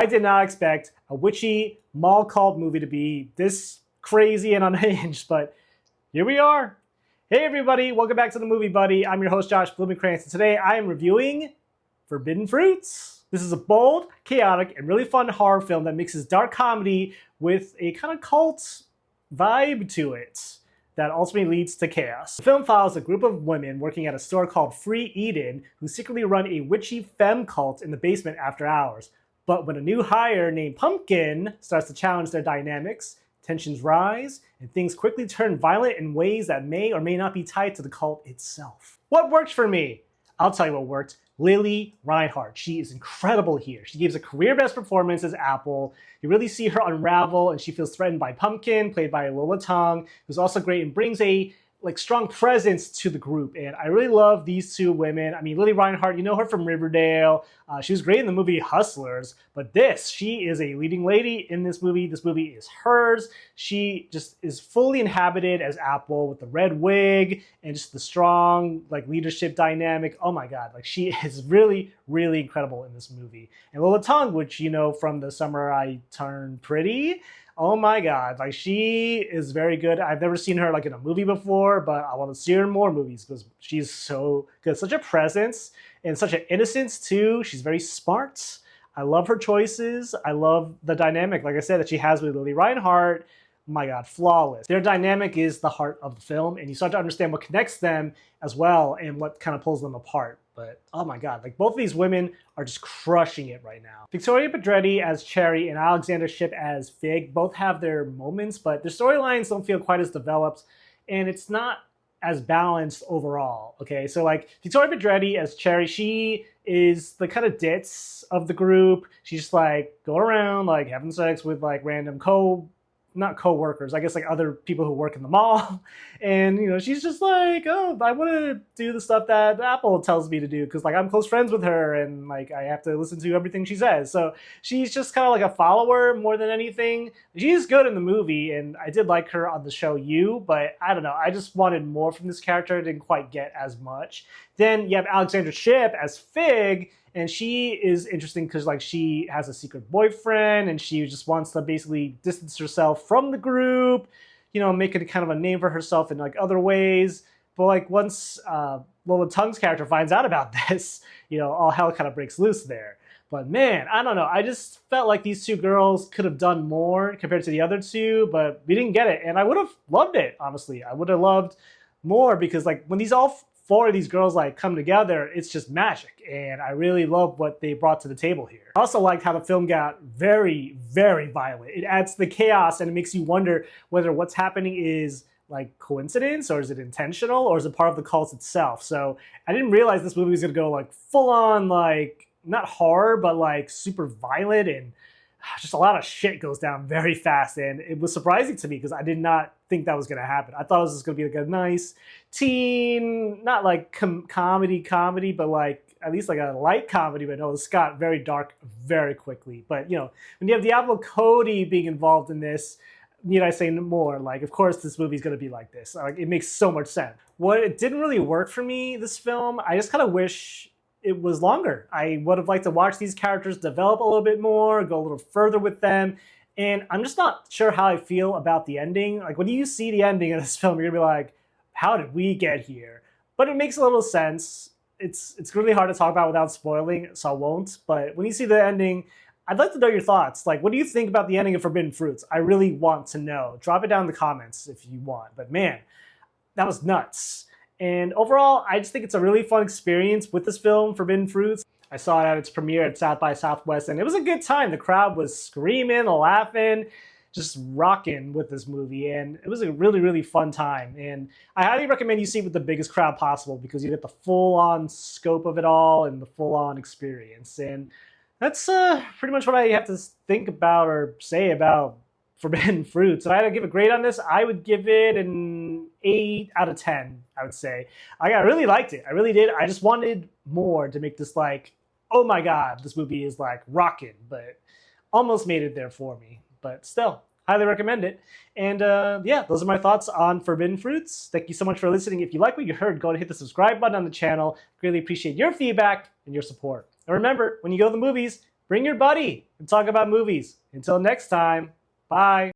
I did not expect a witchy mall cult movie to be this crazy and unhinged, but here we are. Hey everybody, welcome back to the Movie Buddy. I'm your host Josh Blumenkrantz, and today I am reviewing Forbidden Fruits. This is a bold, chaotic, and really fun horror film that mixes dark comedy with a kind of cult vibe to it that ultimately leads to chaos. The film follows a group of women working at a store called Free Eden who secretly run a witchy femme cult in the basement after hours. But when a new hire named Pumpkin starts to challenge their dynamics, tensions rise, and things quickly turn violent in ways that may or may not be tied to the cult itself. What worked for me? I'll tell you what worked. Lili Reinhart. She is incredible here. She gives a career best performance as Apple. You really see her unravel, and she feels threatened by Pumpkin, played by Lola Tung, who's also great and brings a strong presence to the group. And I really love these two women. I mean, Lili Reinhart, you know her from Riverdale. She was great in the movie Hustlers, but she is a leading lady in this movie. This movie is hers. She just is fully inhabited as Apple with the red wig and just the strong leadership dynamic. Oh my God, she is really, really incredible in this movie. And Lola Tung, which you know from The Summer I Turned Pretty, oh my God, she is very good. I've never seen her in a movie before, but I want to see her in more movies because she's so good. Such a presence and such an innocence too. She's very smart. I love her choices. I love the dynamic, like I said, that she has with Lili Reinhart. My God, flawless. Their dynamic is the heart of the film, and you start to understand what connects them as well and what kind of pulls them apart. But oh my God, both of these women are just crushing it right now. Victoria Pedretti as Cherry and Alexandra Shipp as Fig both have their moments, but their storylines don't feel quite as developed, and it's not as balanced overall. Okay, so Victoria Pedretti as Cherry, she is the kind of ditz of the group. She's just going around having sex with random not co-workers, I guess other people who work in the mall. And, she's just oh, I want to do the stuff that Apple tells me to do because I'm close friends with her and I have to listen to everything she says. So she's just kind of a follower more than anything. She's good in the movie and I did like her on the show You, but I don't know. I just wanted more from this character. I didn't quite get as much. Then you have Alexandra Shipp as Fig, and she is interesting because she has a secret boyfriend and she just wants to basically distance herself from the group, make it kind of a name for herself in other ways. But once Lola Tung's character finds out about this, all hell kind of breaks loose there. But man, I don't know. I just felt like these two girls could have done more compared to the other two, but we didn't get it. And I would have loved it, honestly. I would have loved more because when these all four of these girls come together, it's just magic, and I really love what they brought to the table here. I also liked how the film got very, very violent. It adds to the chaos and it makes you wonder whether what's happening is coincidence or is it intentional or is it part of the cult itself. So I didn't realize this movie was gonna go full on not horror but super violent, and just a lot of shit goes down very fast, and it was surprising to me because I did not think that was going to happen. I thought it was just going to be a nice teen, not comedy, but at least a light comedy, but no, this got very dark very quickly. But when you have Diablo Cody being involved in this, need I say more? Of course this movie's going to be like this. It makes so much sense. What it didn't really work for me, this film, I just kind of wish it was longer. I would have liked to watch these characters develop a little bit more, go a little further with them. And I'm just not sure how I feel about the ending. When you see the ending of this film, you're gonna be how did we get here? But it makes a little sense. It's really hard to talk about without spoiling, so I won't. But when you see the ending, I'd like to know your thoughts. What do you think about the ending of Forbidden Fruits? I really want to know. Drop it down in the comments if you want. But man, that was nuts. And overall, I just think it's a really fun experience with this film, Forbidden Fruits. I saw it at its premiere at South by Southwest, and it was a good time. The crowd was screaming, laughing, just rocking with this movie, and it was a really, really fun time. And I highly recommend you see it with the biggest crowd possible because you get the full-on scope of it all and the full-on experience. And that's pretty much what I have to think about or say about Forbidden Fruits. If I had to give a grade on this, I would give it an 8 out of 10, I would say. I really liked it. I really did. I just wanted more to make this oh my God, this movie is rocking, but almost made it there for me. But still, highly recommend it. And yeah, those are my thoughts on Forbidden Fruits. Thank you so much for listening. If you like what you heard, go and hit the subscribe button on the channel. Greatly appreciate your feedback and your support. And remember, when you go to the movies, bring your buddy and talk about movies. Until next time, bye.